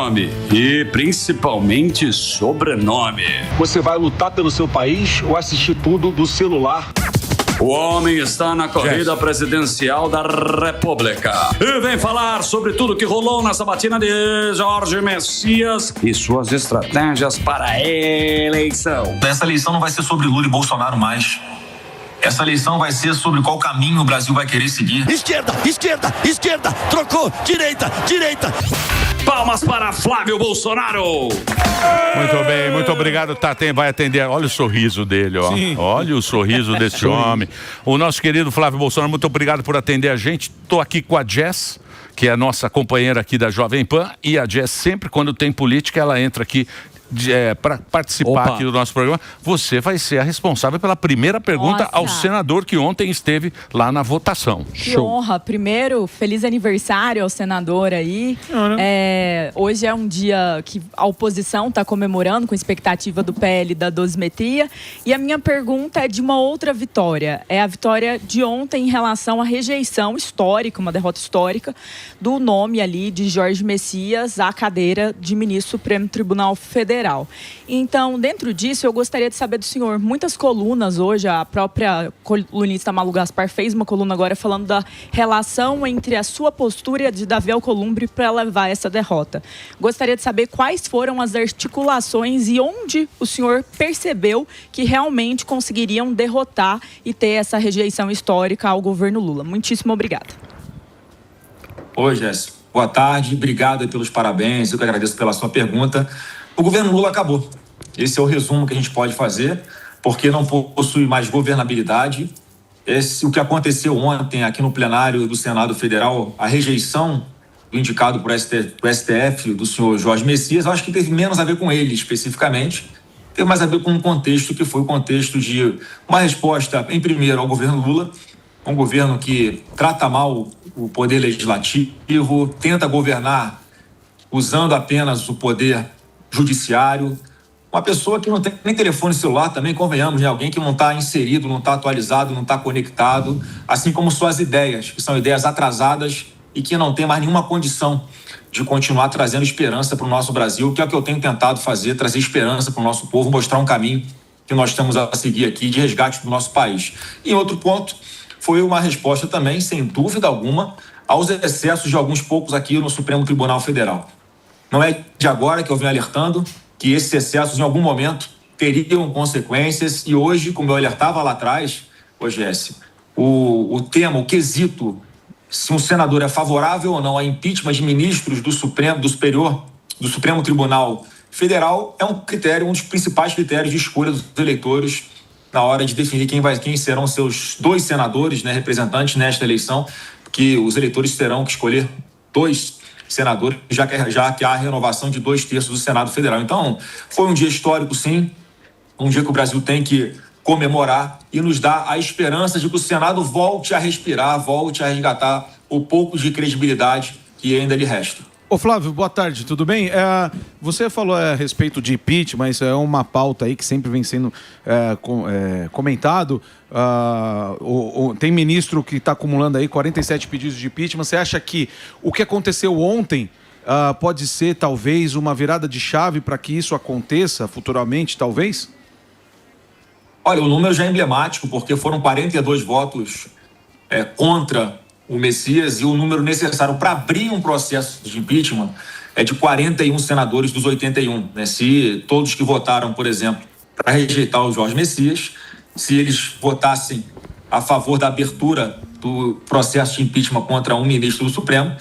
nome e principalmente sobrenome. Você vai lutar pelo seu país ou assistir tudo do celular? O homem está na corrida presidencial da República e vem falar sobre tudo que rolou na sabatina de Jorge Messias e suas estratégias para a eleição. Essa eleição não vai ser sobre Lula e Bolsonaro mais. Essa eleição vai ser sobre qual caminho o Brasil vai querer seguir. Esquerda, esquerda, esquerda, trocou, direita, direita. Palmas para Flávio Bolsonaro. Muito bem, muito obrigado, Tatem. Vai atender. Olha o sorriso dele, ó. Sim. Olha o sorriso desse homem. O nosso querido Flávio Bolsonaro, muito obrigado por atender a gente. Estou aqui com a Jess, que é a nossa companheira aqui da Jovem Pan. E a Jess, sempre quando tem política, ela entra aqui para participar aqui do nosso programa. Você vai ser a responsável pela primeira pergunta ao senador que ontem esteve lá na votação. Que honra. Primeiro, feliz aniversário ao senador aí. Hoje é um dia que a oposição está comemorando com expectativa do PL da dosimetria. E a minha pergunta é de uma outra vitória. É a vitória de ontem em relação à rejeição histórica, uma derrota histórica, do nome ali de Jorge Messias à cadeira de ministro do Supremo Tribunal Federal. Então, dentro disso, eu gostaria de saber do senhor, muitas colunas hoje, a própria colunista Malu Gaspar fez uma coluna agora falando da relação entre a sua postura e a de Davi Alcolumbre para levar essa derrota. Gostaria de saber quais foram as articulações e onde o senhor percebeu que realmente conseguiriam derrotar e ter essa rejeição histórica ao governo Lula. Muitíssimo obrigada. Oi, Jéssica. Boa tarde. Obrigado pelos parabéns. Eu que agradeço pela sua pergunta. O governo Lula acabou. Esse é o resumo que a gente pode fazer, porque não possui mais governabilidade. O que aconteceu ontem aqui no plenário do Senado Federal, a rejeição do indicado por STF, do senhor Jorge Messias, eu acho que teve menos a ver com ele especificamente, teve mais a ver com um contexto que foi o contexto de uma resposta, em primeiro, ao governo Lula, um governo que trata mal o poder legislativo, tenta governar usando apenas o poder judiciário, uma pessoa que não tem nem telefone celular também, convenhamos, né? Alguém que não está inserido, não está atualizado, não está conectado, assim como suas ideias, que são ideias atrasadas e que não tem mais nenhuma condição de continuar trazendo esperança para o nosso Brasil, que é o que eu tenho tentado fazer, trazer esperança para o nosso povo, mostrar um caminho que nós temos a seguir aqui de resgate do nosso país. E outro ponto, foi uma resposta também, sem dúvida alguma, aos excessos de alguns poucos aqui no Supremo Tribunal Federal. Não é de agora que eu venho alertando que esses excessos, em algum momento, teriam consequências. E hoje, como eu alertava lá atrás, Jesse, o tema, o quesito, se um senador é favorável ou não a impeachment de ministros do Supremo Tribunal Federal, é um critério, um dos principais critérios de escolha dos eleitores na hora de definir quem serão seus 2 senadores, né, representantes nesta eleição, que os eleitores terão que escolher 2 senadores, já que há a renovação de 2/3 do Senado Federal. Então, foi um dia histórico, sim, um dia que o Brasil tem que comemorar e nos dá a esperança de que o Senado volte a respirar, volte a resgatar o pouco de credibilidade que ainda lhe resta. Ô Flávio, boa tarde, tudo bem? Você falou a respeito de impeachment, mas é uma pauta aí que sempre vem sendo comentado. Tem ministro que está acumulando aí 47 pedidos de impeachment. Você acha que o que aconteceu ontem pode ser talvez uma virada de chave para que isso aconteça futuramente, talvez? Olha, o número já é emblemático, porque foram 42 votos contra o Messias, e o número necessário para abrir um processo de impeachment é de 41 senadores dos 81. Né? Se todos que votaram, por exemplo, para rejeitar o Jorge Messias, se eles votassem a favor da abertura do processo de impeachment contra um ministro do Supremo,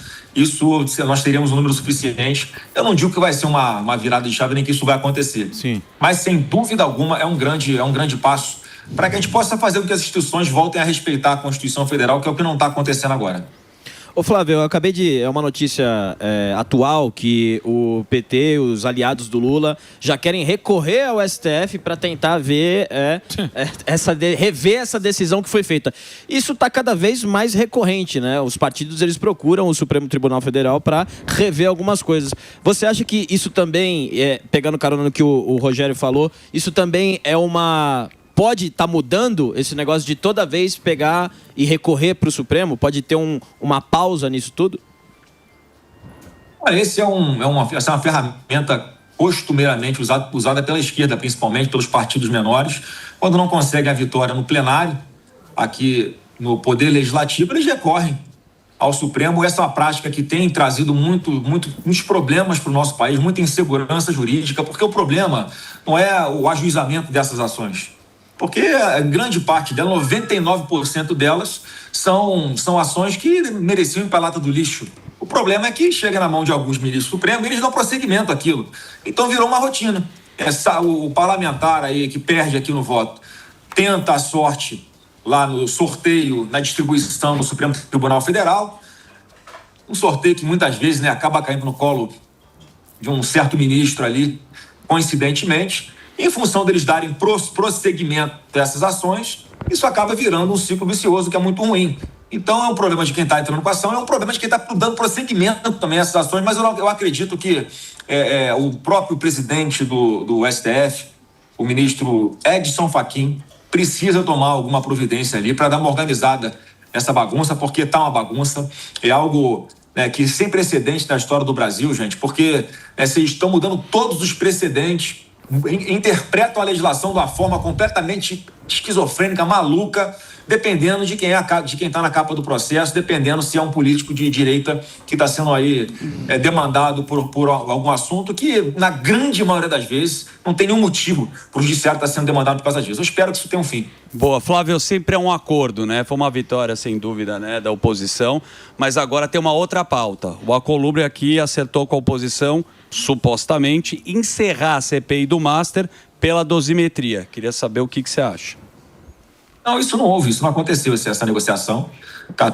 nós teríamos um número suficiente. Eu não digo que vai ser uma virada de chave, nem que isso vai acontecer. Sim. Mas, sem dúvida alguma, é um grande passo para que a gente possa fazer com que as instituições voltem a respeitar a Constituição Federal, que é o que não está acontecendo agora. Ô Flávio, eu acabei de... É uma notícia atual que o PT, os aliados do Lula, já querem recorrer ao STF para tentar ver, rever essa decisão que foi feita. Isso está cada vez mais recorrente, né? Os partidos, eles procuram o Supremo Tribunal Federal para rever algumas coisas. Você acha que isso também, pegando carona no que o Rogério falou, isso também é uma... Pode estar mudando esse negócio de toda vez pegar e recorrer para o Supremo? Pode ter uma pausa nisso tudo? Essa é uma ferramenta costumeiramente usada pela esquerda, principalmente pelos partidos menores. Quando não conseguem a vitória no plenário, aqui no Poder Legislativo, eles recorrem ao Supremo. Essa é uma prática que tem trazido muitos problemas para o nosso país, muita insegurança jurídica, porque o problema não é o ajuizamento dessas ações. Porque a grande parte delas, 99% delas, são ações que mereciam ir para a lata do lixo. O problema é que chega na mão de alguns ministros supremos e eles dão prosseguimento àquilo. Então virou uma rotina. O parlamentar aí que perde aqui no voto tenta a sorte lá no sorteio, na distribuição no Supremo Tribunal Federal. Um sorteio que muitas vezes, né, acaba caindo no colo de um certo ministro ali, coincidentemente. Em função deles darem prosseguimento dessas ações, isso acaba virando um ciclo vicioso que é muito ruim. Então é um problema de quem está entrando com a ação, é um problema de quem está dando prosseguimento também a essas ações, mas eu acredito que o próprio presidente do STF, o ministro Edson Fachin, precisa tomar alguma providência ali para dar uma organizada nessa bagunça, porque está uma bagunça, é algo, né, que sem precedente na história do Brasil, gente, porque vocês estão mudando todos os precedentes, interpretam a legislação de uma forma completamente esquizofrênica, maluca, dependendo de quem está na capa do processo, dependendo se é um político de direita que está sendo aí demandado por algum assunto que, na grande maioria das vezes, não tem nenhum motivo para o judiciário estar sendo demandado por causa disso. Eu espero que isso tenha um fim. Boa, Flávio, sempre é um acordo, né? Foi uma vitória, sem dúvida, né, da oposição, mas agora tem uma outra pauta. O Alcolumbre aqui acertou com a oposição, supostamente, encerrar a CPI do Master pela dosimetria. Queria saber o que você acha. Não, isso não houve, isso não aconteceu, essa negociação.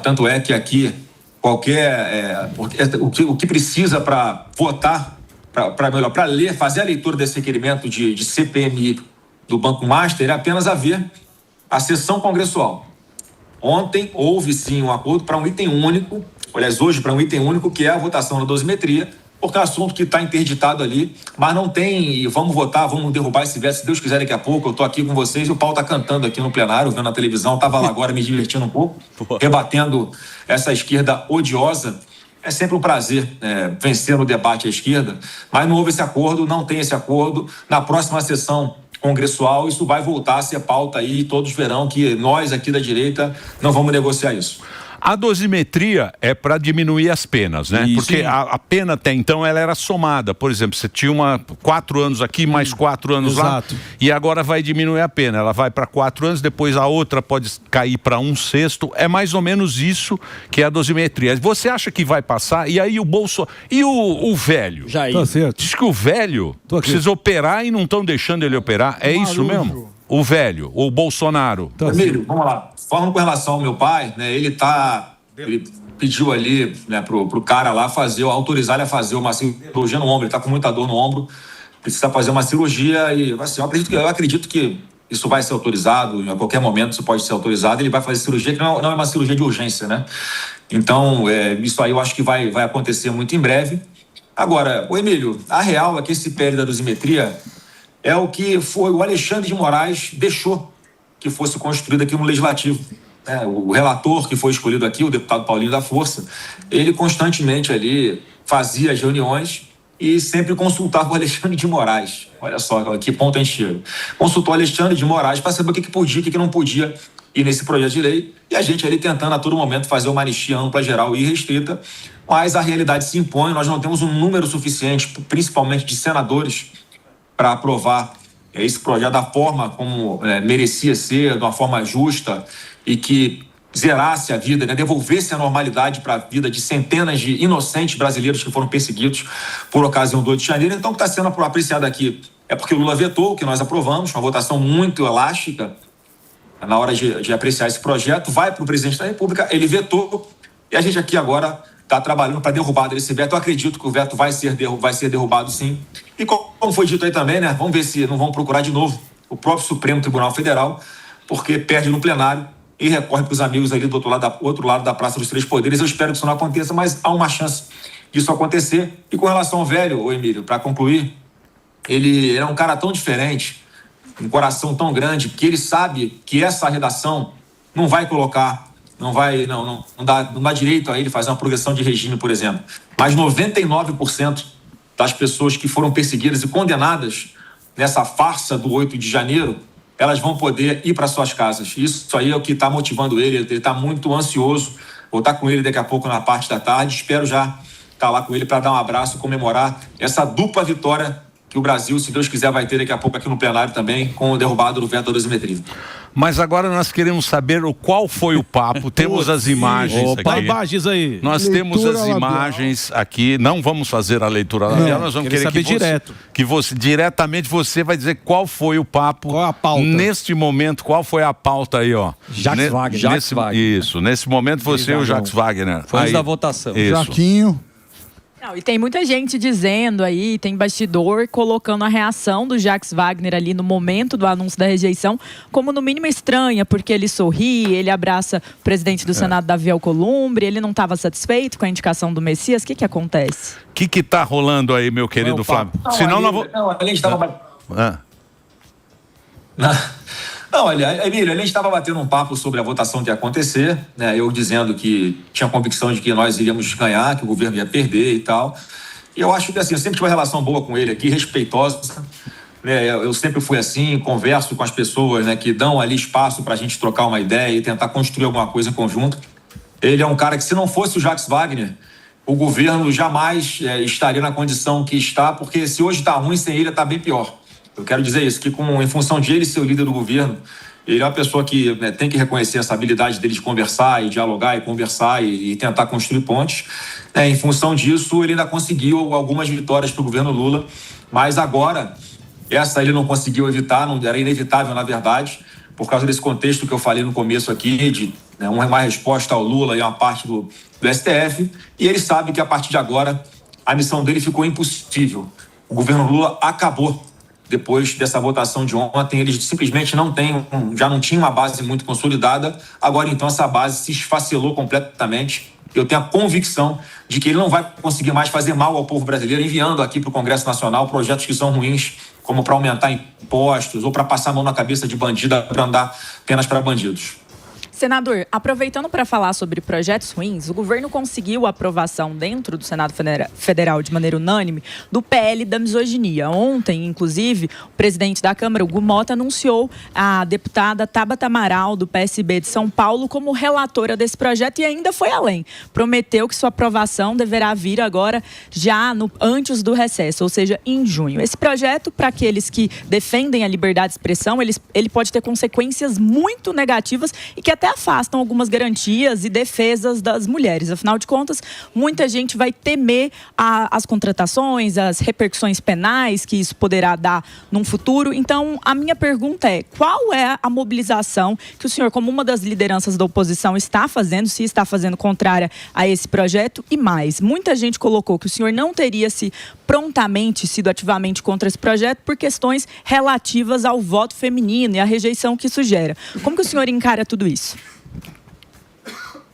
Tanto é que aqui o que precisa para votar, para ler, fazer a leitura desse requerimento de CPMI do Banco Master é apenas haver a sessão congressual. Ontem houve sim um acordo para um item único, aliás, hoje para um item único, que é a votação da dosimetria, porque é um assunto que está interditado ali, mas não tem, vamos votar, vamos derrubar esse veto, se Deus quiser daqui a pouco, eu estou aqui com vocês, e o pau está cantando aqui no plenário, vendo na televisão, estava lá agora me divertindo um pouco, rebatendo essa esquerda odiosa. É sempre um prazer vencer no debate a esquerda, mas não houve esse acordo, não tem esse acordo. Na próxima sessão congressual, isso vai voltar a ser pauta aí, e todos verão que nós aqui da direita não vamos negociar isso. A dosimetria é para diminuir as penas, né? Isso. Porque a pena até então ela era somada. Por exemplo, você tinha 4 anos aqui, mais 4 anos Exato. Lá, e agora vai diminuir a pena. Ela vai para 4 anos, depois a outra pode cair para 1/6. É mais ou menos isso que é a dosimetria. Você acha que vai passar? E aí o Bolsonaro... E o velho? Jair. Tá certo. Diz que o velho precisa operar e não estão deixando ele operar. É isso mesmo? O velho, o Bolsonaro. Emílio, vamos lá. Falando com relação ao meu pai, né, ele pediu ali, né, pro cara lá autorizar ele a fazer uma cirurgia no ombro. Ele está com muita dor no ombro, precisa fazer uma cirurgia e assim, eu acredito que isso vai ser autorizado, a qualquer momento isso pode ser autorizado. Ele vai fazer cirurgia que não é uma cirurgia de urgência, né? Então, isso aí eu acho que vai acontecer muito em breve. Agora, Emílio, a real é que esse PL da dosimetria é o que o Alexandre de Moraes deixou que fosse construído aqui no Legislativo. O relator que foi escolhido aqui, o deputado Paulinho da Força, ele constantemente ali fazia as reuniões e sempre consultava o Alexandre de Moraes. Olha só que ponto a gente chega. Consultou o Alexandre de Moraes para saber o que podia e o que não podia ir nesse projeto de lei, e a gente ali tentando a todo momento fazer uma anistia ampla, geral e restrita, mas a realidade se impõe, nós não temos um número suficiente, principalmente de senadores, para aprovar esse projeto da forma como merecia ser, de uma forma justa e que zerasse a vida, né? Devolvesse a normalidade para a vida de centenas de inocentes brasileiros que foram perseguidos por ocasião do 8 de janeiro. Então, o que está sendo apreciado aqui é porque o Lula vetou, o que nós aprovamos, uma votação muito elástica na hora de apreciar esse projeto, vai para o presidente da República, ele vetou, e a gente aqui agora está trabalhando para derrubar desse veto. Eu acredito que o veto vai ser derrubado, sim. E como foi dito aí também, né? Vamos ver se não vão procurar de novo o próprio Supremo Tribunal Federal, porque perde no plenário e recorre para os amigos ali do outro lado da Praça dos Três Poderes. Eu espero que isso não aconteça, mas há uma chance disso acontecer. E com relação ao velho, Emílio, para concluir, ele é um cara tão diferente, um coração tão grande, que ele sabe que essa redação não vai colocar não dá direito a ele fazer uma progressão de regime, por exemplo. Mas 99% das pessoas que foram perseguidas e condenadas nessa farsa do 8 de janeiro, elas vão poder ir para suas casas. Isso aí é o que está motivando ele. Ele está muito ansioso. Vou estar com ele daqui a pouco na parte da tarde. Espero já estar lá com ele para dar um abraço e comemorar essa dupla vitória que o Brasil, se Deus quiser, vai ter daqui a pouco aqui no plenário também, com o derrubado do veto da dosimetria. Mas agora nós queremos saber qual foi o papo. Temos as imagens aqui. Imagens aí. Nós temos as imagens aqui. Não vamos fazer a leitura labial. Nós vamos querer saber direto. Que você, diretamente, você vai dizer qual foi o papo. Qual a pauta? Neste momento, qual foi a pauta aí, ó? Jacques Wagner. Isso. Nesse momento, você e o Jacques Wagner. Foi antes da votação. Isso. Jaquinho. Não, e tem muita gente dizendo aí, tem bastidor colocando a reação do Jacques Wagner ali no momento do anúncio da rejeição como no mínimo estranha, porque ele sorri, ele abraça o presidente do Senado, Davi Alcolumbre, ele não estava satisfeito com a indicação do Messias. O que acontece? O que tá rolando aí, meu querido Flávio? Senão a gente estava... Não, Emílio, a gente estava batendo um papo sobre a votação que ia acontecer, né? Eu dizendo que tinha convicção de que nós iríamos ganhar, que o governo ia perder e tal. E eu acho que, assim, eu sempre tive uma relação boa com ele aqui, respeitosa, né? Eu sempre fui assim, converso com as pessoas, né, que dão ali espaço para a gente trocar uma ideia e tentar construir alguma coisa em conjunto. Ele é um cara que, se não fosse o Jacques Wagner, o governo jamais estaria na condição que está, porque se hoje está ruim, sem ele está bem pior. Eu quero dizer isso, que em função de ele ser o líder do governo, ele é uma pessoa que, né, tem que reconhecer essa habilidade dele de conversar e dialogar e conversar e tentar construir pontes. Em função disso, ele ainda conseguiu algumas vitórias para o governo Lula, mas agora, essa ele não conseguiu evitar, não era inevitável, na verdade, por causa desse contexto que eu falei no começo aqui, de, né, uma resposta ao Lula e uma parte do STF, e ele sabe que a partir de agora a missão dele ficou impossível. O governo Lula acabou. Depois dessa votação de ontem, eles simplesmente já não tinham uma base muito consolidada. Agora, então, essa base se esfacelou completamente. Eu tenho a convicção de que ele não vai conseguir mais fazer mal ao povo brasileiro, enviando aqui para o Congresso Nacional projetos que são ruins, como para aumentar impostos ou para passar a mão na cabeça de bandido, para andar apenas para bandidos. Senador, aproveitando para falar sobre projetos ruins, o governo conseguiu a aprovação dentro do Senado Federal de maneira unânime do PL da misoginia. Ontem, inclusive, o presidente da Câmara, Hugo Mota, anunciou a deputada Tabata Amaral, do PSB de São Paulo, como relatora desse projeto e ainda foi além. Prometeu que sua aprovação deverá vir agora já antes do recesso, ou seja, em junho. Esse projeto, para aqueles que defendem a liberdade de expressão, ele pode ter consequências muito negativas e que até afastam algumas garantias e defesas das mulheres. Afinal de contas, muita gente vai temer as contratações, as repercussões penais que isso poderá dar num futuro. Então, a minha pergunta é, qual é a mobilização que o senhor, como uma das lideranças da oposição, está fazendo, se está fazendo contrária a esse projeto? E mais, muita gente colocou que o senhor não teria prontamente sido ativamente contra esse projeto por questões relativas ao voto feminino e à rejeição que isso gera. Como que o senhor encara tudo isso?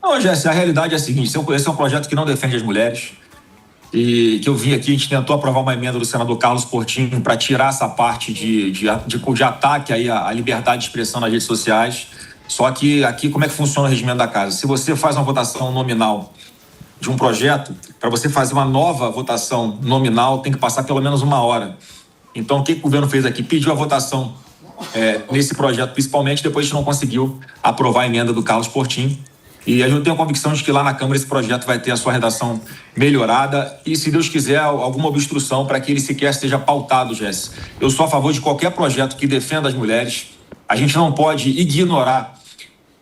Não, Jéssica, a realidade é a seguinte, esse é um projeto que não defende as mulheres e que eu vi aqui, a gente tentou aprovar uma emenda do senador Carlos Portinho para tirar essa parte de ataque aí à liberdade de expressão nas redes sociais. Só que aqui, como é que funciona o regimento da casa? Se você faz uma votação nominal de um projeto, para você fazer uma nova votação nominal, tem que passar pelo menos 1 hora. Então, o que o governo fez aqui? Pediu a votação nesse projeto, principalmente, depois a gente não conseguiu aprovar a emenda do Carlos Portinho. E eu tenho a convicção de que lá na Câmara esse projeto vai ter a sua redação melhorada e, se Deus quiser, alguma obstrução para que ele sequer seja pautado, Jéssica. Eu sou a favor de qualquer projeto que defenda as mulheres. A gente não pode ignorar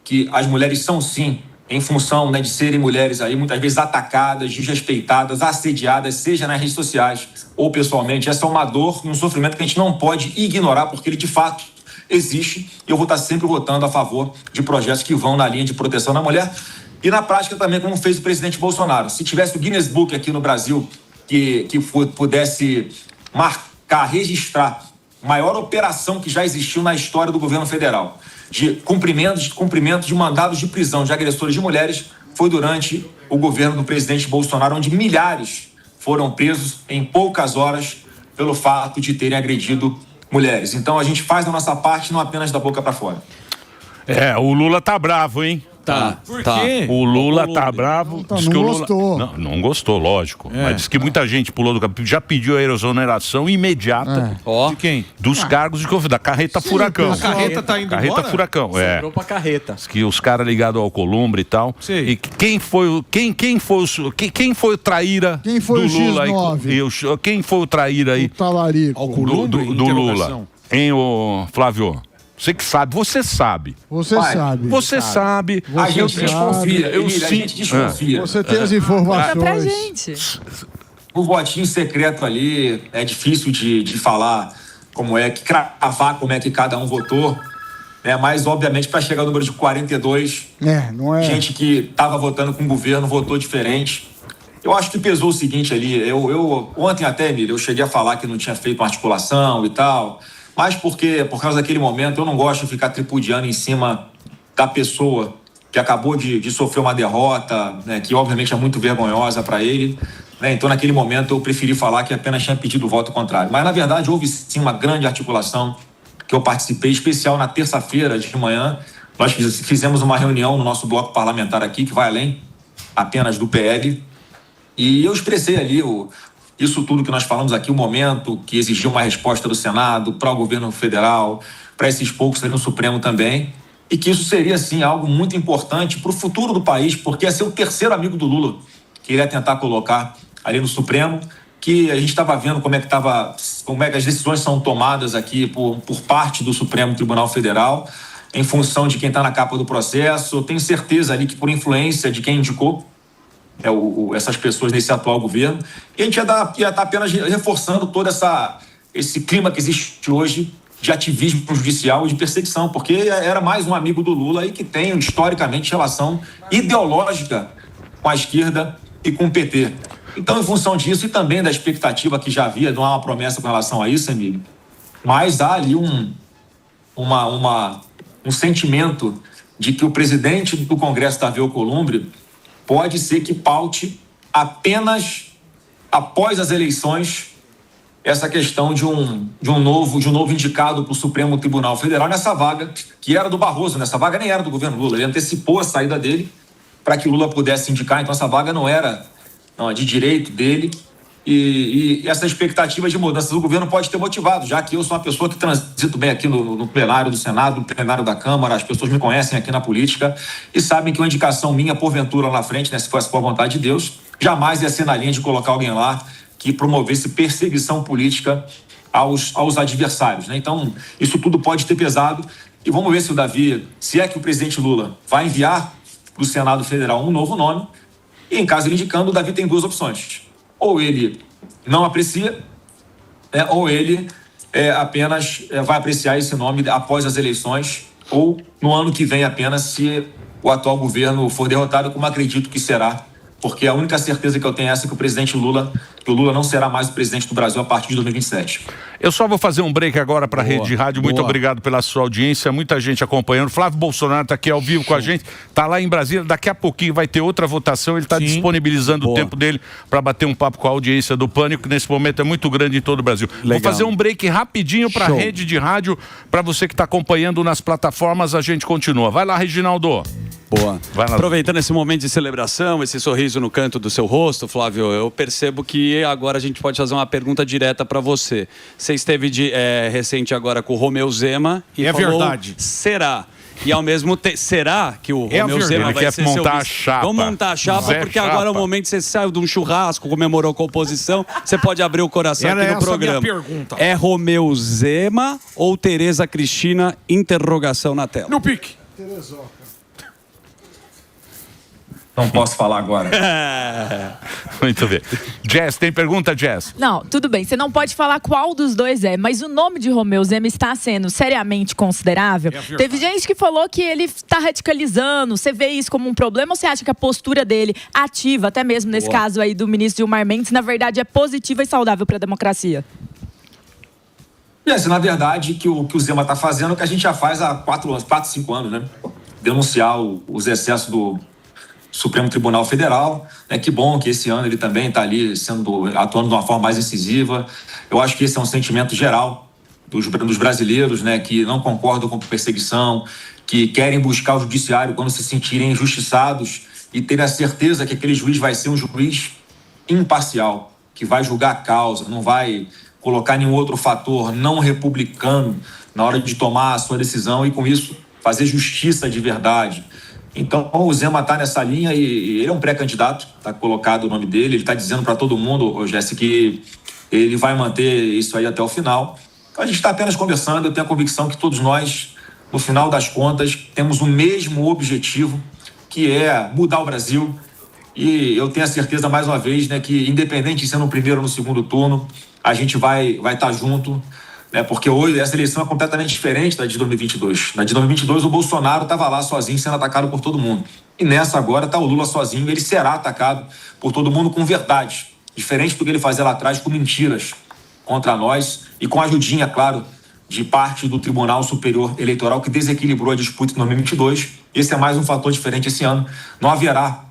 que as mulheres são, sim, em função, né, de serem mulheres aí, muitas vezes atacadas, desrespeitadas, assediadas, seja nas redes sociais ou pessoalmente. Essa é uma dor e um sofrimento que a gente não pode ignorar, porque ele, de fato, existe. E eu vou estar sempre votando a favor de projetos que vão na linha de proteção da mulher. E na prática também, como fez o presidente Bolsonaro. Se tivesse o Guinness Book aqui no Brasil que pudesse marcar, registrar a maior operação que já existiu na história do governo federal de cumprimento de mandados de prisão de agressores de mulheres, foi durante o governo do presidente Bolsonaro, onde milhares foram presos em poucas horas pelo fato de terem agredido mulheres. Então a gente faz a nossa parte, não apenas da boca para fora. O Lula tá bravo, hein? Tá. Por quê? O Lula tá bravo. Então, diz não que o Lula... gostou. Não gostou, lógico. Mas diz que muita gente pulou do capítulo, já pediu a exoneração imediata Ó. De quem? dos cargos de confiança, da carreta furacão. pessoal. A carreta tá indo Carreta embora? furacão, Sobrou pra carreta. Diz que os caras ligados ao Columbre e tal. Sei. E quem foi o traíra Quem foi do o Lula? X9? Quem foi o traíra aí Talarico. Ao Columbre? do Lula? Hein, ô Flávio? Você que sabe, você sabe. Você Pai, sabe. Você sabe. A Você gente sabe. desconfia, Eu Emílio, a sim- gente desconfia. Você tem as Conta informações. pra gente. O votinho secreto ali é difícil de falar como é, que cravar como é que cada um votou, né? Mas, obviamente, para chegar ao número de 42, Não é. gente que estava votando com o governo votou diferente. Eu acho que pesou o seguinte ali, ontem até, Emílio, eu cheguei a falar que não tinha feito uma articulação e tal, mas por causa daquele momento, eu não gosto de ficar tripudiando em cima da pessoa que acabou de sofrer uma derrota, né, que obviamente é muito vergonhosa para ele, né? Então, naquele momento, eu preferi falar que apenas tinha pedido o voto contrário. Mas, na verdade, houve sim uma grande articulação que eu participei, especial na terça-feira de manhã. Nós fizemos uma reunião no nosso bloco parlamentar aqui, que vai além apenas do PL, e eu expressei ali isso tudo que nós falamos aqui, o momento que exigiu uma resposta do Senado para o governo federal, para esses poucos ali no Supremo também, e que isso seria, sim, algo muito importante para o futuro do país, porque ia ser o terceiro amigo do Lula que ele ia tentar colocar ali no Supremo, que a gente estava vendo como é que as decisões são tomadas aqui por parte do Supremo Tribunal Federal, em função de quem está na capa do processo. Eu tenho certeza ali que por influência de quem indicou essas pessoas nesse atual governo, e a gente ia estar apenas reforçando todo esse clima que existe hoje de ativismo judicial e de perseguição, porque era mais um amigo do Lula aí que tem historicamente relação ideológica com a esquerda e com o PT. Então, em função disso e também da expectativa que já havia, não há uma promessa com relação a isso, Emílio, mas há ali um sentimento de que o presidente do Congresso, Davi Alcolumbre, pode ser que paute apenas após as eleições essa questão de um novo indicado para o Supremo Tribunal Federal nessa vaga que era do Barroso. Essa vaga nem era do governo Lula. Ele antecipou a saída dele para que Lula pudesse indicar. Então essa vaga não era de direito dele. E essa expectativa de mudança do governo pode ter motivado, já que eu sou uma pessoa que transito bem aqui no plenário do Senado, no plenário da Câmara, as pessoas me conhecem aqui na política e sabem que uma indicação minha, porventura, lá na frente, né, se fosse por vontade de Deus, jamais ia ser na linha de colocar alguém lá que promovesse perseguição política aos adversários, né? Então, isso tudo pode ter pesado e vamos ver se o Davi, se é que o presidente Lula vai enviar para o Senado Federal um novo nome e, em caso ele indicando, o Davi tem duas opções. Ou ele não aprecia, ou ele apenas vai apreciar esse nome após as eleições, ou no ano que vem apenas, se o atual governo for derrotado, como acredito que será, porque a única certeza que eu tenho é essa, que o Lula não será mais o presidente do Brasil a partir de 2027. Eu só vou fazer um break agora para a Rede de Rádio. Muito obrigado pela sua audiência, muita gente acompanhando. Flávio Bolsonaro está aqui ao vivo com a gente, está lá em Brasília. Daqui a pouquinho vai ter outra votação. Ele está disponibilizando o tempo dele para bater um papo com a audiência do Pânico, que nesse momento é muito grande em todo o Brasil. Vou fazer um break rapidinho para a Rede de Rádio, para você que está acompanhando nas plataformas. A gente continua. Vai lá, Reginaldo. Boa. Aproveitando esse momento de celebração, esse sorriso no canto do seu rosto, Flávio, eu percebo que agora a gente pode fazer uma pergunta direta para você. Você esteve recente agora com o Romeu Zema e falou, verdade. será? E ao mesmo tempo, será que o Romeu Zema vai ser seu montar vice? a chapa. Vamos montar a chapa, Zé porque agora é o momento que você saiu de um churrasco, comemorou com a oposição, você pode abrir o coração aqui no programa. Minha pergunta. É Romeu Zema ou Tereza Cristina? Interrogação na tela. No pique. Não posso falar agora. Muito bem. Jess, tem pergunta, Jess? Não, tudo bem. Você não pode falar qual dos dois é, mas o nome de Romeu Zema está sendo seriamente considerável. Teve gente que falou que ele está radicalizando. Você vê isso como um problema ou você acha que a postura dele, ativa, até mesmo nesse caso aí do ministro Gilmar Mendes, na verdade é positiva e saudável para a democracia? Na verdade, que o Zema está fazendo é o que a gente já faz há 4, 5 anos, né? Denunciar os excessos do Supremo Tribunal Federal, né? Que bom que esse ano ele também está ali atuando de uma forma mais incisiva. Eu acho que esse é um sentimento geral dos brasileiros, né? Que não concordam com perseguição, que querem buscar o judiciário quando se sentirem injustiçados e terem a certeza que aquele juiz vai ser um juiz imparcial, que vai julgar a causa, não vai colocar nenhum outro fator não republicano na hora de tomar a sua decisão e, com isso, fazer justiça de verdade. Então, o Zema está nessa linha e ele é um pré-candidato, está colocado o nome dele, ele está dizendo para todo mundo, Jéssica, que ele vai manter isso aí até o final. Então, a gente está apenas conversando, eu tenho a convicção que todos nós, no final das contas, temos o mesmo objetivo, que é mudar o Brasil. E eu tenho a certeza, mais uma vez, né, que independente de ser no primeiro ou no segundo turno, a gente vai estar junto, né, porque hoje essa eleição é completamente diferente da de 2022. Na de 2022, o Bolsonaro estava lá sozinho, sendo atacado por todo mundo. E nessa agora está o Lula sozinho, ele será atacado por todo mundo com verdade. Diferente do que ele fazia lá atrás com mentiras contra nós e com a ajudinha, claro, de parte do Tribunal Superior Eleitoral, que desequilibrou a disputa em 2022. Esse é mais um fator diferente esse ano. Não haverá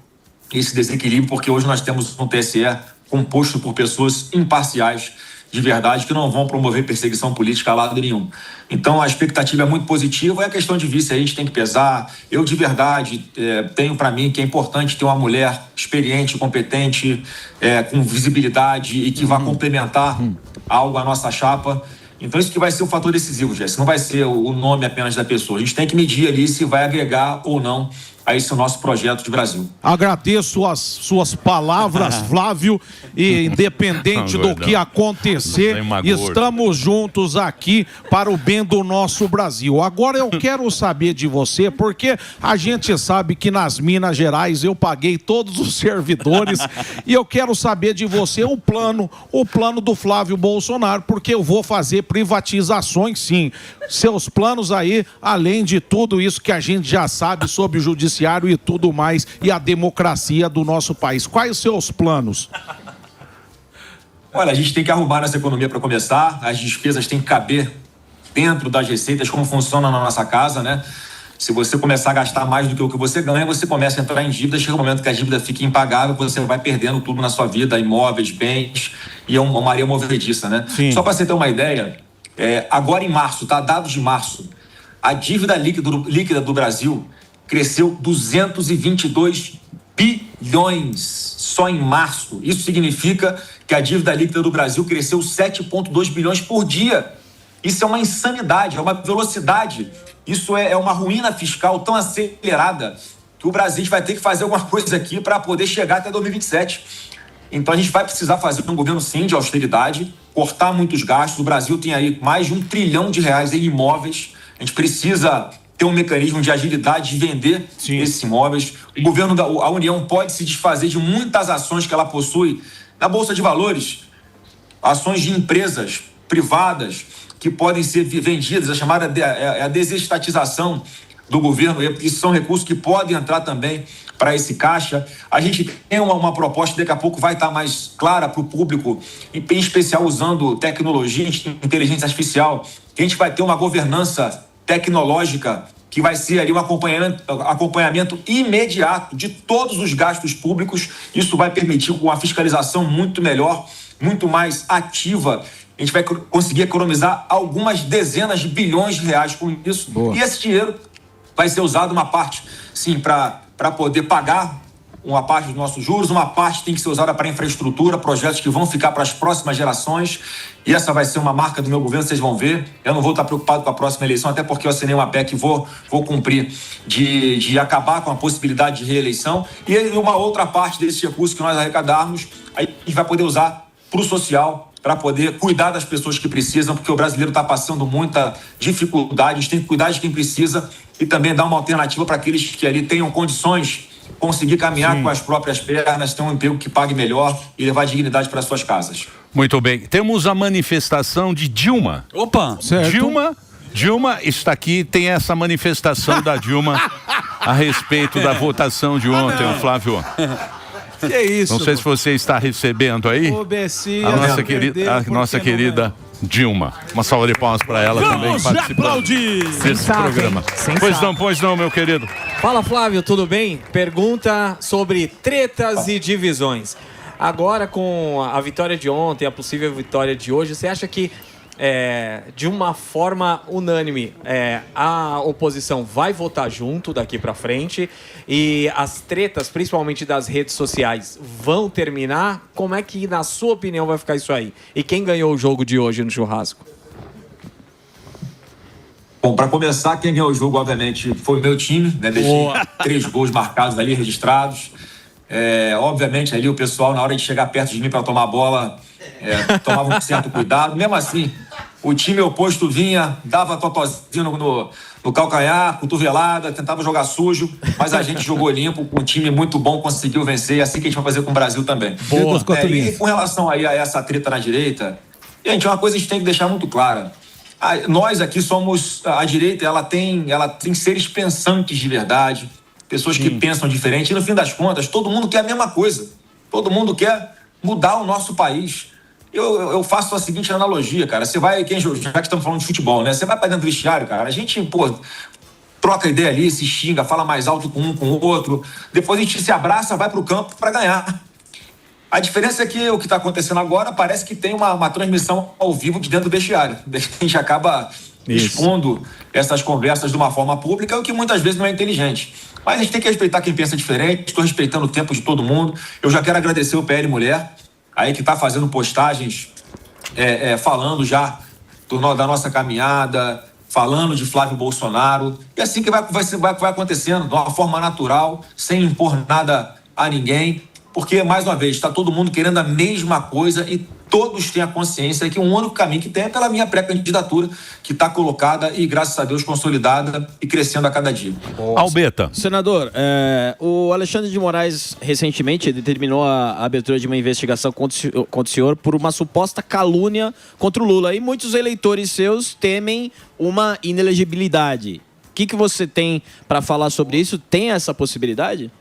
esse desequilíbrio, porque hoje nós temos um TSE composto por pessoas imparciais, de verdade, que não vão promover perseguição política a lado nenhum. Então, a expectativa é muito positiva, é a questão de vice, a gente tem que pesar. Eu, de verdade, tenho para mim que é importante ter uma mulher experiente, competente, com visibilidade e que vá complementar algo à nossa chapa. Então, isso que vai ser o fator decisivo, Jéssica. Não vai ser o nome apenas da pessoa. A gente tem que medir ali se vai agregar ou não a esse nosso projeto de Brasil. Agradeço as suas palavras, Flávio, e independente do que acontecer, estamos juntos aqui para o bem do nosso Brasil. Agora eu quero saber de você, porque a gente sabe que nas Minas Gerais eu paguei todos os servidores e eu quero saber de você o plano do Flávio Bolsonaro, porque eu vou fazer privatizações, sim. Seus planos aí, além de tudo isso que a gente já sabe sobre o judiciário e tudo mais, e a democracia do nosso país. Quais os seus planos? Olha, a gente tem que arrumar nossa economia para começar, as despesas têm que caber dentro das receitas, como funciona na nossa casa, né? Se você começar a gastar mais do que o que você ganha, você começa a entrar em dívida, chega um momento que a dívida fica impagável, você vai perdendo tudo na sua vida, imóveis, bens, e é uma maré movediça, né? Sim. Só para você ter uma ideia, agora em março, tá? Dados de março, a dívida líquida do Brasil cresceu 222 bilhões só em março. Isso significa que a dívida líquida do Brasil cresceu 7,2 bilhões por dia. Isso é uma insanidade, é uma velocidade. Isso é uma ruína fiscal tão acelerada que o Brasil vai ter que fazer alguma coisa aqui para poder chegar até 2027. Então a gente vai precisar fazer um governo, sim, de austeridade, cortar muitos gastos. O Brasil tem aí mais de R$1 trilhão em imóveis. A gente precisa ter um mecanismo de agilidade de vender esses imóveis. O governo a União pode se desfazer de muitas ações que ela possui na Bolsa de Valores, ações de empresas privadas que podem ser vendidas, a chamada a desestatização do governo. Isso são recursos que podem entrar também para esse caixa. A gente tem uma proposta que daqui a pouco vai estar mais clara para o público, em especial usando tecnologia, inteligência artificial, que a gente vai ter uma governança tecnológica que vai ser ali um acompanhamento imediato de todos os gastos públicos. Isso vai permitir uma fiscalização muito melhor, muito mais ativa. A gente vai conseguir economizar algumas dezenas de bilhões de reais com isso. Boa. E esse dinheiro vai ser usado, uma parte, sim, para poder pagar uma parte dos nossos juros, uma parte tem que ser usada para infraestrutura, projetos que vão ficar para as próximas gerações. E essa vai ser uma marca do meu governo, vocês vão ver. Eu não vou estar preocupado com a próxima eleição, até porque eu assinei uma PEC e vou cumprir de acabar com a possibilidade de reeleição. E uma outra parte desse recurso que nós arrecadarmos, aí a gente vai poder usar para o social, para poder cuidar das pessoas que precisam, porque o brasileiro está passando muita dificuldade. A gente tem que cuidar de quem precisa e também dar uma alternativa para aqueles que ali tenham condições, conseguir caminhar com as próprias pernas, ter um emprego que pague melhor e levar dignidade para suas casas. Muito bem. Temos a manifestação de Dilma. Opa! Certo. Dilma está aqui, tem essa manifestação da Dilma a respeito da votação de ontem, Flávio. Que é isso? Não sei se você está recebendo aí a nossa querida Dilma. Uma salva de palmas para ela também participando desse programa. Pois não, meu querido. Fala, Flávio, tudo bem? Pergunta sobre tretas e divisões. Agora, com a vitória de ontem, a possível vitória de hoje, você acha que de uma forma unânime, a oposição vai votar junto daqui para frente e as tretas, principalmente das redes sociais, vão terminar? Como é que, na sua opinião, vai ficar isso aí? E quem ganhou o jogo de hoje no churrasco? Bom, para começar, quem ganhou o jogo, obviamente, foi o meu time, né? Deixei 3 gols marcados ali, registrados. Obviamente, ali o pessoal, na hora de chegar perto de mim para tomar a bola, tomava um certo cuidado. Mesmo assim, o time oposto vinha, dava totozinho no calcanhar, cotovelada, tentava jogar sujo, mas a gente jogou limpo, com um time muito bom, conseguiu vencer. É assim que a gente vai fazer com o Brasil também. E com relação aí a essa treta na direita, gente, uma coisa a gente tem que deixar muito clara. Nós aqui somos... A direita, ela tem seres pensantes de verdade, pessoas que pensam diferente, e no fim das contas, todo mundo quer a mesma coisa. Todo mundo quer mudar o nosso país. Eu faço a seguinte analogia, cara. Você vai, já que estamos falando de futebol, né? Você vai para dentro do vestiário, cara. A gente, troca ideia ali, se xinga, fala mais alto com um, com o outro. Depois a gente se abraça, vai para o campo para ganhar. A diferença é que o que está acontecendo agora parece que tem uma transmissão ao vivo de dentro do vestiário. A gente acaba expondo essas conversas de uma forma pública, o que muitas vezes não é inteligente. Mas a gente tem que respeitar quem pensa diferente. Estou respeitando o tempo de todo mundo. Eu já quero agradecer o PL Mulher, aí que está fazendo postagens falando já da nossa caminhada, falando de Flávio Bolsonaro. E assim que vai acontecendo, de uma forma natural, sem impor nada a ninguém. Porque, mais uma vez, está todo mundo querendo a mesma coisa e todos têm a consciência que o único caminho que tem é pela minha pré-candidatura, que está colocada e, graças a Deus, consolidada e crescendo a cada dia. Albeta. Senador, o Alexandre de Moraes recentemente determinou a abertura de uma investigação contra o senhor por uma suposta calúnia contra o Lula. E muitos eleitores seus temem uma inelegibilidade. O que você tem para falar sobre isso? Tem essa possibilidade?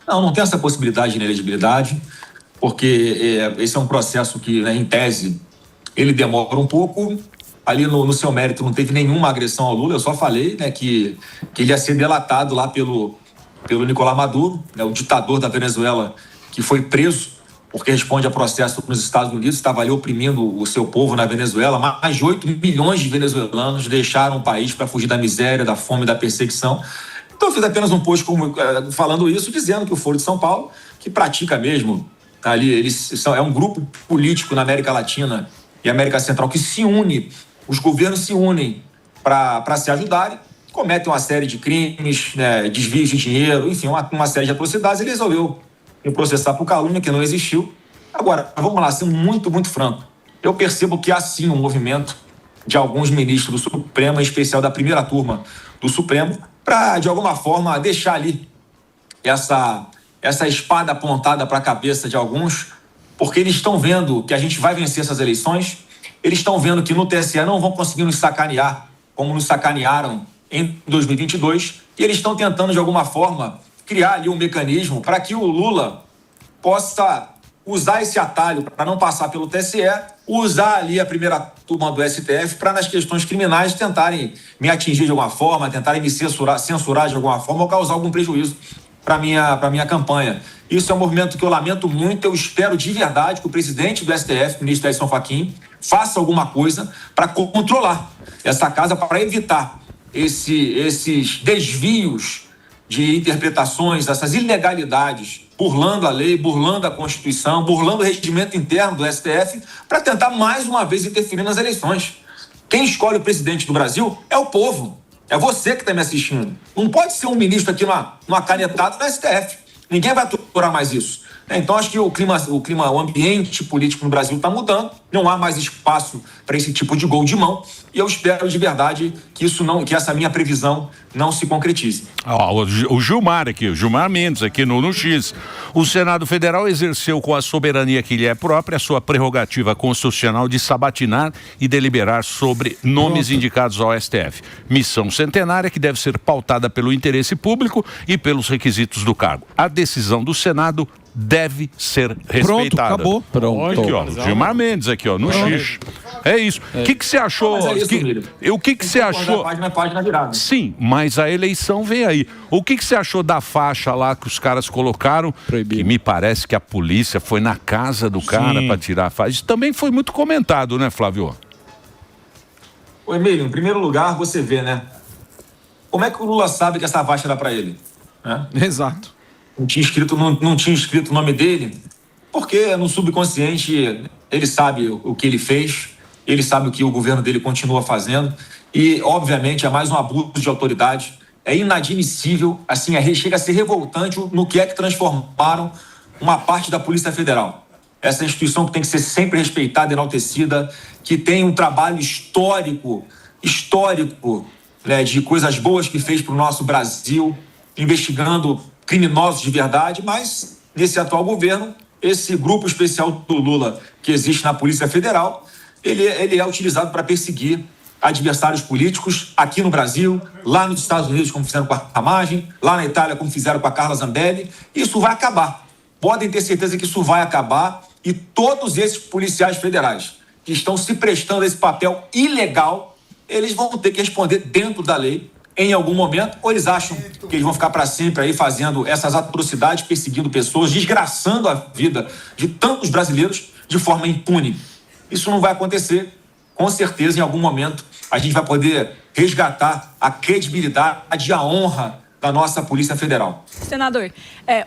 Não tem essa possibilidade de inelegibilidade, porque esse é um processo que, em tese, ele demora um pouco. Ali no seu mérito não teve nenhuma agressão ao Lula, eu só falei, né, que ele ia ser delatado lá pelo Nicolás Maduro, né, o ditador da Venezuela, que foi preso porque responde a processo nos Estados Unidos, estava ali oprimindo o seu povo na Venezuela. Mais de 8 milhões de venezuelanos deixaram o país para fugir da miséria, da fome, da perseguição. Então eu fiz apenas um post falando isso, dizendo que o Foro de São Paulo, que pratica mesmo, ali, é um grupo político na América Latina e América Central que se une, os governos se unem para se ajudarem, cometem uma série de crimes, né, desvios de dinheiro, enfim, uma série de atrocidades. Ele resolveu me processar por calúnia, que não existiu. Agora, vamos lá, sendo muito, muito franco, eu percebo que há sim um movimento de alguns ministros do Supremo, em especial da primeira turma do Supremo, para, de alguma forma, deixar ali essa espada apontada para a cabeça de alguns, porque eles estão vendo que a gente vai vencer essas eleições, eles estão vendo que no TSE não vão conseguir nos sacanear como nos sacanearam em 2022, e eles estão tentando, de alguma forma, criar ali um mecanismo para que o Lula possa usar esse atalho para não passar pelo TSE, usar ali a primeira turma do STF para, nas questões criminais, tentarem me atingir de alguma forma, tentarem me censurar de alguma forma ou causar algum prejuízo para a minha campanha. Isso é um movimento que eu lamento muito. Eu espero de verdade que o presidente do STF, o ministro Edson Fachin, faça alguma coisa para controlar essa casa, para evitar esses desvios de interpretações, essas ilegalidades, burlando a lei, burlando a Constituição, burlando o regimento interno do STF, para tentar mais uma vez interferir nas eleições. Quem escolhe o presidente do Brasil é o povo. É você que está me assistindo. Não pode ser um ministro aqui numa canetada no STF. Ninguém vai aturar mais isso. Então, acho que o ambiente político no Brasil está mudando. Não há mais espaço para esse tipo de gol de mão. E eu espero de verdade que essa minha previsão não se concretize. O Gilmar aqui, o Gilmar Mendes aqui no X. O Senado Federal exerceu com a soberania que lhe é própria a sua prerrogativa constitucional de sabatinar e deliberar sobre nomes indicados ao STF. Missão centenária que deve ser pautada pelo interesse público e pelos requisitos do cargo. A decisão do Senado deve ser respeitada. Pronto, acabou. Aqui, ó, Gilmar Mendes aqui, ó, no X. É isso. O que você achou? Mas é isso, Emílio. O que você achou? Página virada. Sim, mas a eleição vem aí. O que você achou da faixa lá que os caras colocaram? Que me parece que a polícia foi na casa do cara para tirar a faixa. Isso também foi muito comentado, né, Flávio? Ô, Emílio, em primeiro lugar, você vê, né? Como é que o Lula sabe que essa faixa era para ele? Né? Exato. Não tinha escrito o nome dele, porque no subconsciente ele sabe o que ele fez, ele sabe o que o governo dele continua fazendo e, obviamente, é mais um abuso de autoridade. É inadmissível, assim, chega a ser revoltante no que é que transformaram uma parte da Polícia Federal. Essa instituição que tem que ser sempre respeitada, enaltecida, que tem um trabalho histórico, né, de coisas boas que fez para o nosso Brasil, investigando criminosos de verdade, mas nesse atual governo, esse grupo especial do Lula que existe na Polícia Federal, ele é utilizado para perseguir adversários políticos aqui no Brasil, lá nos Estados Unidos, como fizeram com a Ramagem, lá na Itália, como fizeram com a Carla Zambelli. Isso vai acabar. Podem ter certeza que isso vai acabar e todos esses policiais federais que estão se prestando a esse papel ilegal, eles vão ter que responder dentro da lei em algum momento, ou eles acham que eles vão ficar para sempre aí fazendo essas atrocidades, perseguindo pessoas, desgraçando a vida de tantos brasileiros de forma impune. Isso não vai acontecer. Com certeza, em algum momento, a gente vai poder resgatar a credibilidade e a honra da nossa Polícia Federal. Senador,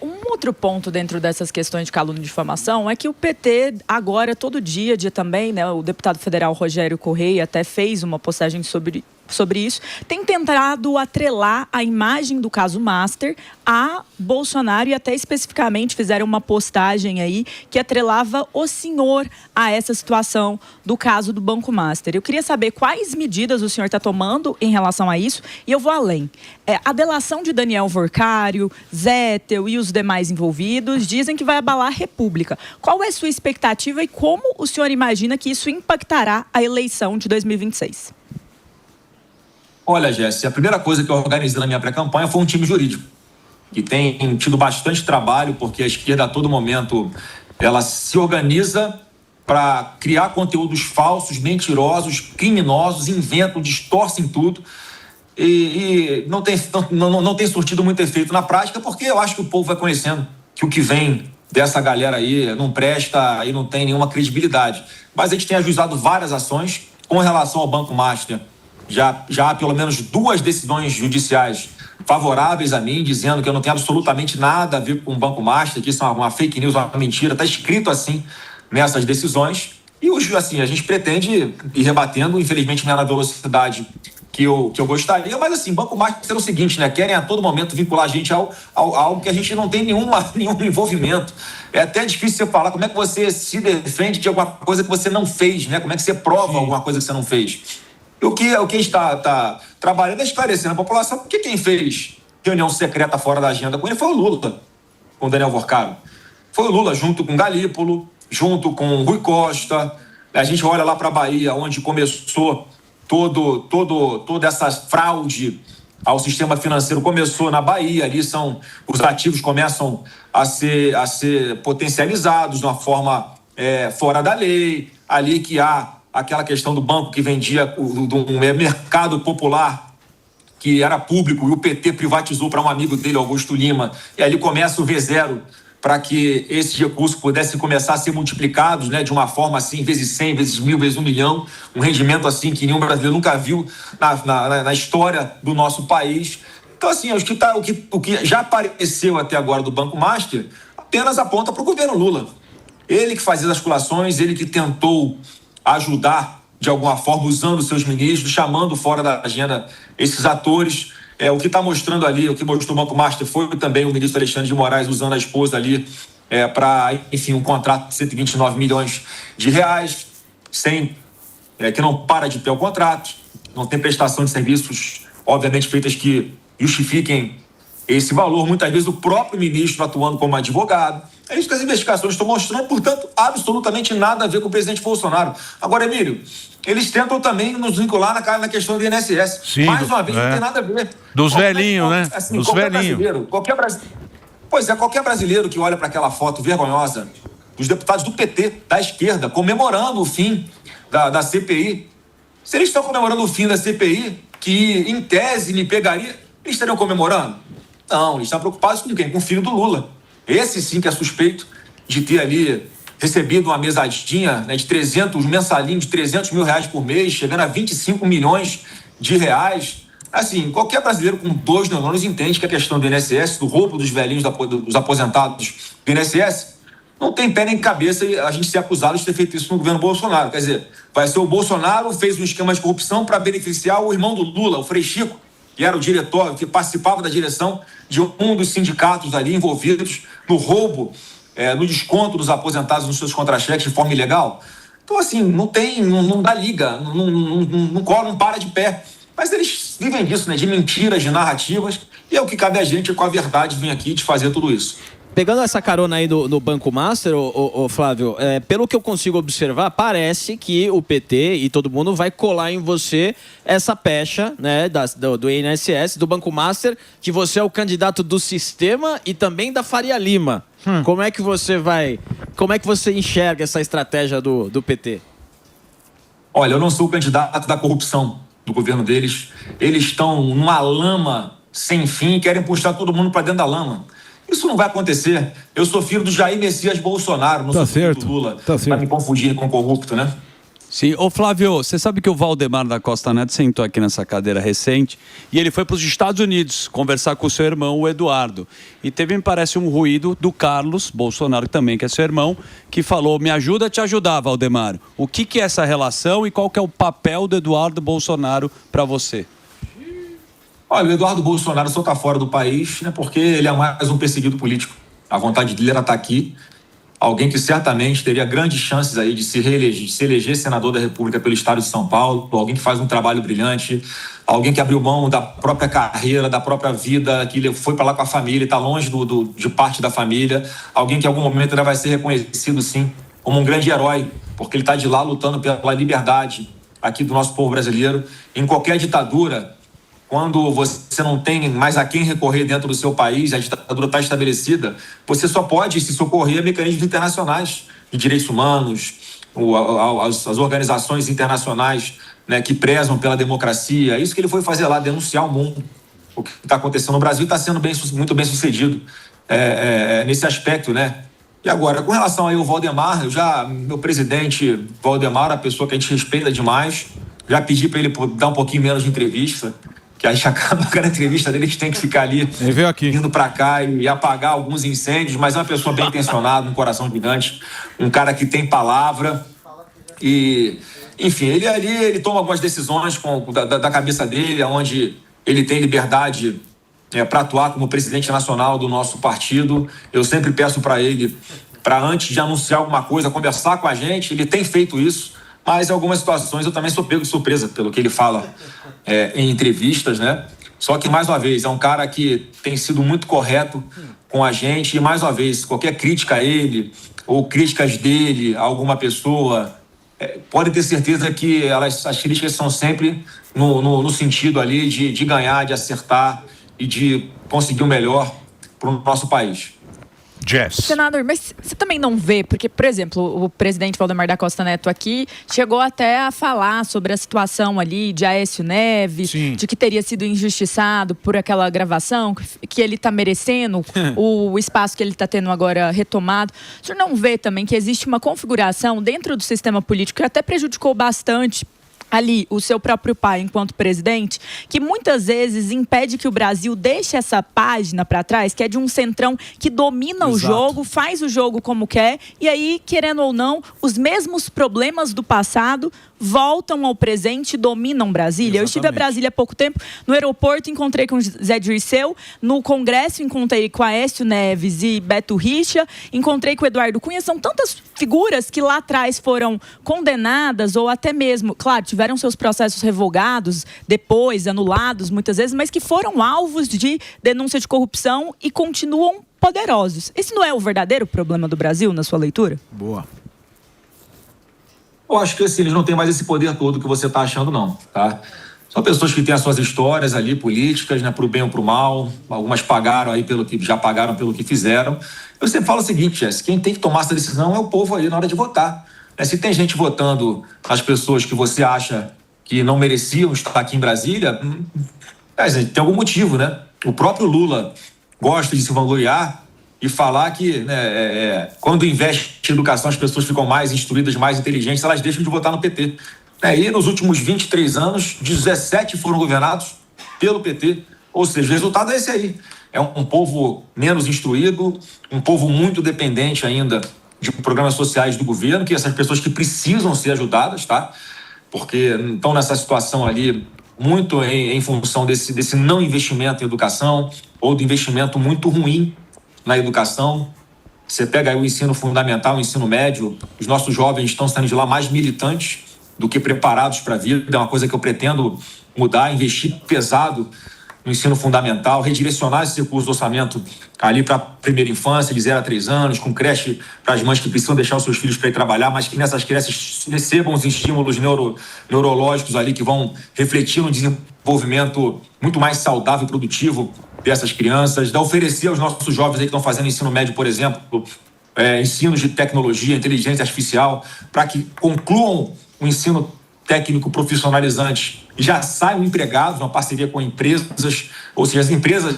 um outro ponto dentro dessas questões de calúnia e difamação é que o PT agora, todo dia também, né, o deputado federal Rogério Correia até fez uma postagem sobre isso, tem tentado atrelar a imagem do caso Master a Bolsonaro e até especificamente fizeram uma postagem aí que atrelava o senhor a essa situação do caso do Banco Master. Eu queria saber quais medidas o senhor está tomando em relação a isso e eu vou além. A delação de Daniel Vorcário, Zettel e os demais envolvidos dizem que vai abalar a República. Qual é a sua expectativa e como o senhor imagina que isso impactará a eleição de 2026? Olha, Jéssica, a primeira coisa que eu organizei na minha pré-campanha foi um time jurídico, que tem tido bastante trabalho, porque a esquerda a todo momento ela se organiza para criar conteúdos falsos, mentirosos, criminosos, inventam, distorcem tudo e não tem surtido muito efeito na prática, porque eu acho que o povo vai conhecendo que o que vem dessa galera aí não presta e não tem nenhuma credibilidade. Mas a gente tem ajuizado várias ações com relação ao Banco Master. Já há pelo menos 2 decisões judiciais favoráveis a mim, dizendo que eu não tenho absolutamente nada a ver com o Banco Master, que isso é uma fake news, uma mentira. Está escrito assim nessas decisões. E assim, a gente pretende ir rebatendo, infelizmente não é na velocidade que eu gostaria, mas assim, Banco Master é o seguinte, né? Querem a todo momento vincular a gente a algo que a gente não tem nenhum envolvimento. É até difícil você falar como é que você se defende de alguma coisa que você não fez, né? Como é que você prova alguma coisa que você não fez. O que está trabalhando é esclarecendo a população, porque quem fez reunião secreta fora da agenda com ele foi o Lula, com o Daniel Vorcário. Foi o Lula junto com o Galípolo, junto com o Rui Costa. A gente olha lá para a Bahia, onde começou toda essa fraude ao sistema financeiro, começou na Bahia. Ali os ativos começam a ser potencializados de uma forma fora da lei. Ali que há aquela questão do banco que vendia do mercado popular, que era público, e o PT privatizou para um amigo dele, Augusto Lima, e ali começa o V0 para que esses recursos pudessem começar a ser multiplicados, né, de uma forma assim, vezes 100, vezes 1000, vezes 1 milhão, um rendimento assim que nenhum brasileiro nunca viu na história do nosso país. Então, assim, o que já apareceu até agora do Banco Master apenas aponta para o governo Lula. Ele que fazia as articulações, ele que tentou ajudar de alguma forma, usando seus ministros, chamando fora da agenda esses atores. O que está mostrando ali, o que mostrou o Banco Master foi também o ministro Alexandre de Moraes usando a esposa ali para, enfim, um contrato de 129 milhões de reais, que não para de pé o contrato, não tem prestação de serviços, obviamente, feitas que justifiquem esse valor, muitas vezes o próprio ministro atuando como advogado. É isso que as investigações estão mostrando, portanto, absolutamente nada a ver com o presidente Bolsonaro. Agora, Emílio, eles tentam também nos vincular na questão do INSS. Sim, mais uma vez, não tem nada a ver. Dos velhinhos, né? Assim, dos velhinhos. Qualquer brasileiro que olha para aquela foto vergonhosa dos deputados do PT, da esquerda, comemorando o fim da CPI. Se eles estão comemorando o fim da CPI, que em tese me pegaria, eles estariam comemorando? Não, eles estão preocupados com quem? Com o filho do Lula. Esse sim que é suspeito de ter ali recebido uma mesadinha, né, de 300, mensalinho de 300 mil reais por mês, chegando a 25 milhões de reais. Assim, qualquer brasileiro com 2 neurônios entende que a questão do INSS, do roubo dos velhinhos, dos aposentados do INSS, não tem pé nem cabeça a gente ser acusado de ter feito isso no governo Bolsonaro. Quer dizer, vai ser o Bolsonaro fez um esquema de corrupção para beneficiar o irmão do Lula, o Frei Chico, que era o diretor, que participava da direção de um dos sindicatos ali envolvidos no roubo, no desconto dos aposentados nos seus contra-cheques de forma ilegal. Então, assim, não dá liga, não para de pé. Mas eles vivem disso, né? De mentiras, de narrativas, e é o que cabe a gente, com a verdade, vir aqui te fazer tudo isso. Pegando essa carona aí do Banco Master, ô Flávio, pelo que eu consigo observar, parece que o PT e todo mundo vai colar em você essa pecha, né, do INSS, do Banco Master, que você é o candidato do sistema e também da Faria Lima. Como é que você enxerga essa estratégia do PT? Olha, eu não sou o candidato da corrupção do governo deles. Eles estão numa lama sem fim e querem puxar todo mundo para dentro da lama. Isso não vai acontecer. Eu sou filho do Jair Messias Bolsonaro, não sou filho do Lula. Para me confundir com corrupto, né? Sim. Ô Flávio, você sabe que o Valdemar da Costa Neto sentou aqui nessa cadeira recente e ele foi para os Estados Unidos conversar com o seu irmão, o Eduardo. E teve, me parece, um ruído do Carlos Bolsonaro, também, que é seu irmão, que falou, me ajuda a te ajudar, Valdemar. O que é essa relação e qual que é o papel do Eduardo Bolsonaro para você? Olha, o Eduardo Bolsonaro só está fora do país, né, porque ele é mais um perseguido político. A vontade dele era estar aqui. Alguém que certamente teria grandes chances aí de se eleger senador da República pelo estado de São Paulo, alguém que faz um trabalho brilhante, alguém que abriu mão da própria carreira, da própria vida, que foi para lá com a família, está longe de parte da família, alguém que em algum momento ainda vai ser reconhecido, sim, como um grande herói, porque ele está de lá lutando pela liberdade aqui do nosso povo brasileiro. Em qualquer ditadura, quando você não tem mais a quem recorrer dentro do seu país, a ditadura está estabelecida, você só pode se socorrer a mecanismos internacionais de direitos humanos, as organizações internacionais, né, que prezam pela democracia. Isso que ele foi fazer lá, denunciar o mundo. O que está acontecendo no Brasil está sendo muito bem sucedido nesse aspecto, né? E agora, com relação aí ao Valdemar, meu presidente Valdemar, a pessoa que a gente respeita demais, já pedi para ele dar um pouquinho menos de entrevista, que a gente acaba cada entrevista dele, a gente tem que ficar ali indo para cá e apagar alguns incêndios, mas é uma pessoa bem intencionada, um coração gigante, um cara que tem palavra e, enfim, ele toma algumas decisões da cabeça dele, onde ele tem liberdade para atuar como presidente nacional do nosso partido. Eu sempre peço para ele, para antes de anunciar alguma coisa, conversar com a gente. Ele tem feito isso, mas em algumas situações eu também sou pego de surpresa pelo que ele fala em entrevistas, né? Só que, mais uma vez, é um cara que tem sido muito correto com a gente e, mais uma vez, qualquer crítica a ele ou críticas dele a alguma pessoa, pode ter certeza que as críticas são sempre no sentido ali de ganhar, de acertar e de conseguir o melhor para o nosso país. Jess. Senador, mas você também não vê, porque, por exemplo, o presidente Valdemar da Costa Neto aqui chegou até a falar sobre a situação ali de Aécio Neves, de que teria sido injustiçado por aquela gravação, que ele está merecendo o espaço que ele está tendo agora retomado. O senhor não vê também que existe uma configuração dentro do sistema político que até prejudicou bastante ali o seu próprio pai enquanto presidente, que muitas vezes impede que o Brasil deixe essa página para trás, que é de um centrão que domina o jogo, faz o jogo como quer, e aí, querendo ou não, os mesmos problemas do passado voltam ao presente e dominam Brasília. Eu estive a Brasília há pouco tempo, no aeroporto encontrei com Zé Dirceu, no Congresso encontrei com Aécio Neves e Beto Richa, encontrei com Eduardo Cunha. São tantas figuras que lá atrás foram condenadas ou até mesmo, claro, tiveram seus processos revogados, depois anulados muitas vezes, mas que foram alvos de denúncia de corrupção e continuam poderosos. Esse não é o verdadeiro problema do Brasil, na sua leitura? Boa. Eu acho que assim, eles não têm mais esse poder todo que você está achando, não, tá? São pessoas que têm as suas histórias ali, políticas, né, pro bem ou pro mal. Algumas pagaram aí já pagaram pelo que fizeram. Eu sempre falo o seguinte, Jess, quem tem que tomar essa decisão é o povo aí na hora de votar. Se tem gente votando as pessoas que você acha que não mereciam estar aqui em Brasília, tem algum motivo, né? O próprio Lula gosta de se vangloriar e falar que quando investe em educação as pessoas ficam mais instruídas, mais inteligentes, elas deixam de votar no PT. E nos últimos 23 anos, 17 foram governados pelo PT. Ou seja, o resultado é esse aí. É um povo menos instruído, um povo muito dependente ainda de programas sociais do governo, que essas pessoas que precisam ser ajudadas, tá? Porque estão nessa situação ali muito em função desse não investimento em educação ou do investimento muito ruim na educação. Você pega aí o ensino fundamental, o ensino médio, os nossos jovens estão saindo de lá mais militantes do que preparados para a vida. É uma coisa que eu pretendo mudar, investir pesado no ensino fundamental, redirecionar esse recurso do orçamento ali para a primeira infância, de 0 a 3 anos, com creche para as mães que precisam deixar os seus filhos para ir trabalhar, mas que nessas creches recebam os estímulos neurológicos ali que vão refletir no desenvolvimento muito mais saudável e produtivo dessas crianças, oferecer aos nossos jovens aí que estão fazendo ensino médio, por exemplo, ensinos de tecnologia, inteligência artificial, para que concluam o ensino técnico profissionalizante e já saiam empregados, uma parceria com empresas, ou seja, as empresas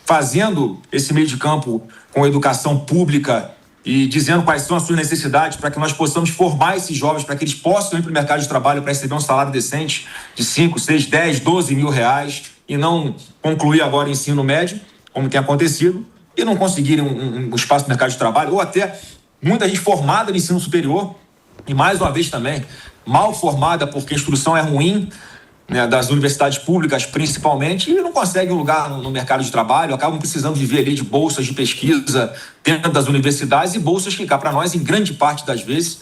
fazendo esse meio de campo com educação pública e dizendo quais são as suas necessidades para que nós possamos formar esses jovens para que eles possam ir para o mercado de trabalho para receber um salário decente de 5, 6, 10, 12 mil reais e não concluir agora o ensino médio, como tem acontecido, e não conseguirem um espaço no mercado de trabalho, ou até muita gente formada no ensino superior, e mais uma vez também, mal formada porque a instrução é ruim, né, das universidades públicas principalmente, e não conseguem um lugar no mercado de trabalho, acabam precisando viver ali de bolsas de pesquisa dentro das universidades e bolsas que cá para nós, em grande parte das vezes,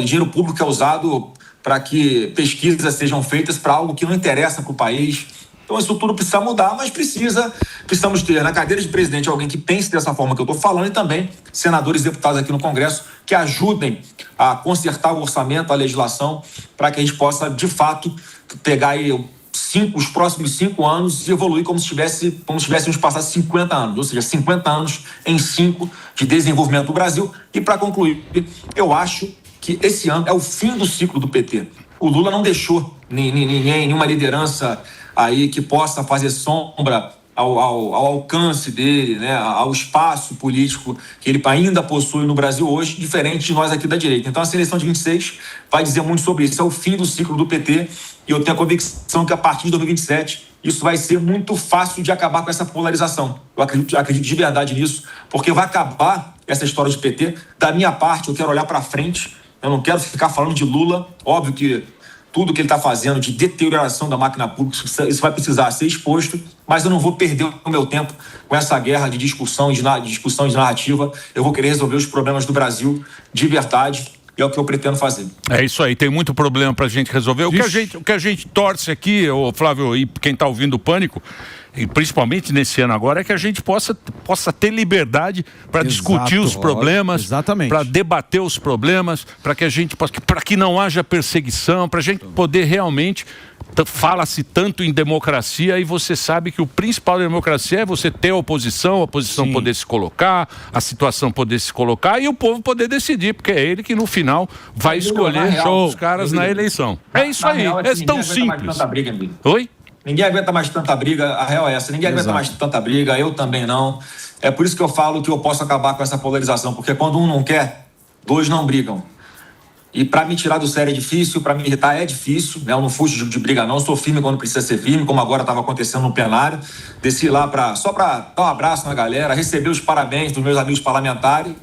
dinheiro público é usado para que pesquisas sejam feitas para algo que não interessa para o país. Então isso tudo precisa mudar, mas precisamos ter na cadeira de presidente alguém que pense dessa forma que eu estou falando e também senadores e deputados aqui no Congresso que ajudem a consertar o orçamento, a legislação, para que a gente possa, de fato, pegar aí os próximos 5 anos e evoluir como se tivéssemos passado 50 anos, ou seja, 50 anos em 5 de desenvolvimento do Brasil. E para concluir, eu acho que esse ano é o fim do ciclo do PT. O Lula não deixou nenhuma liderança aí que possa fazer sombra ao alcance dele, né, ao espaço político que ele ainda possui no Brasil hoje, diferente de nós aqui da direita. Então a eleição de 26 vai dizer muito sobre isso. É o fim do ciclo do PT e eu tenho a convicção que a partir de 2027 isso vai ser muito fácil de acabar com essa polarização. Eu acredito de verdade nisso, porque vai acabar essa história de PT. Da minha parte, eu quero olhar para frente, eu não quero ficar falando de Lula. Óbvio que tudo que ele está fazendo de deterioração da máquina pública, isso vai precisar ser exposto, mas eu não vou perder o meu tempo com essa guerra de discussão e de narrativa. Eu vou querer resolver os problemas do Brasil de verdade e é o que eu pretendo fazer. É isso aí, tem muito problema para a gente resolver. O que a gente torce aqui, Flávio, e quem está ouvindo o Pânico, e principalmente nesse ano agora, é que a gente possa ter liberdade para discutir os problemas, para debater os problemas, para que a gente possa, para que não haja perseguição, para a gente poder realmente. Fala-se tanto em democracia e você sabe que o principal da democracia é você ter a oposição poder se colocar, a situação poder se colocar e o povo poder decidir, porque é ele que no final vai escolher os caras na eleição. É isso aí, é tão simples. Oi? Ninguém aguenta mais tanta briga, a real é essa, ninguém aguenta mais tanta briga, eu também não. É por isso que eu falo que eu posso acabar com essa polarização, porque quando um não quer, dois não brigam. E para me tirar do sério é difícil, para me irritar é difícil, né? Eu não fujo de briga não, sou firme quando precisa ser firme, como agora estava acontecendo no plenário. Desci lá só para dar um abraço na galera, receber os parabéns dos meus amigos parlamentares.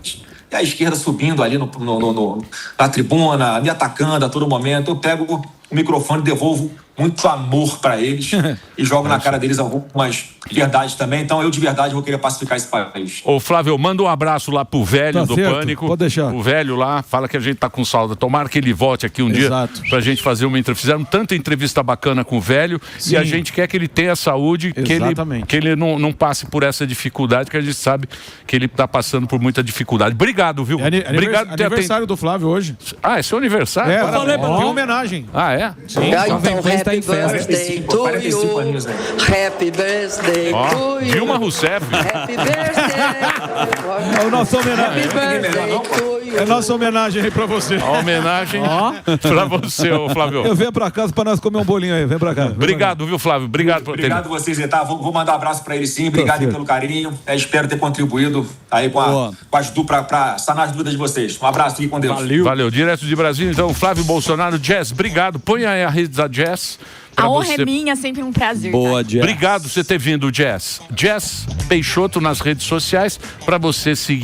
E a esquerda subindo ali na tribuna, me atacando a todo momento. Eu pego o microfone e devolvo muito amor para eles e jogo na cara deles algumas verdades também. Então eu de verdade vou querer pacificar esse país. Ô Flávio, manda um abraço lá pro velho do Pânico. Pode deixar. O velho lá, fala que a gente tá com saudade. Tomara que ele volte aqui um dia pra gente fazer uma entrevista. Fizeram tanta entrevista bacana com o velho. Sim. E a gente quer que ele tenha saúde, que ele não passe por essa dificuldade, que a gente sabe que ele tá passando por muita dificuldade. Obrigado, viu? Obrigado por ter aniversário do Flávio hoje. Ah, é seu aniversário? É, eu falei pra ter homenagem. Ah, é? Sim. Então, happy birthday to you. Happy birthday to you. Dilma Rousseff. Happy birthday. É o nosso homenagem. Happy birthday to you. É nossa homenagem aí pra você. A homenagem pra você, ô Flávio. Eu venho pra casa pra nós comer um bolinho aí. Vem pra cá. Obrigado, viu, Flávio? Obrigado por ter... Obrigado vocês, tá? Vou mandar um abraço pra ele sim. Obrigado aí pelo carinho. Espero ter contribuído aí com as duplas pra sanar as dúvidas de vocês. Um abraço e com Deus. Valeu. Direto de Brasília, então, Flávio Bolsonaro. Jazz, obrigado. Põe aí a rede da Jazz. A honra é minha, sempre um prazer. Boa, tá? Jazz. Obrigado por você ter vindo, Jazz. Jazz Peixoto nas redes sociais, pra você seguir.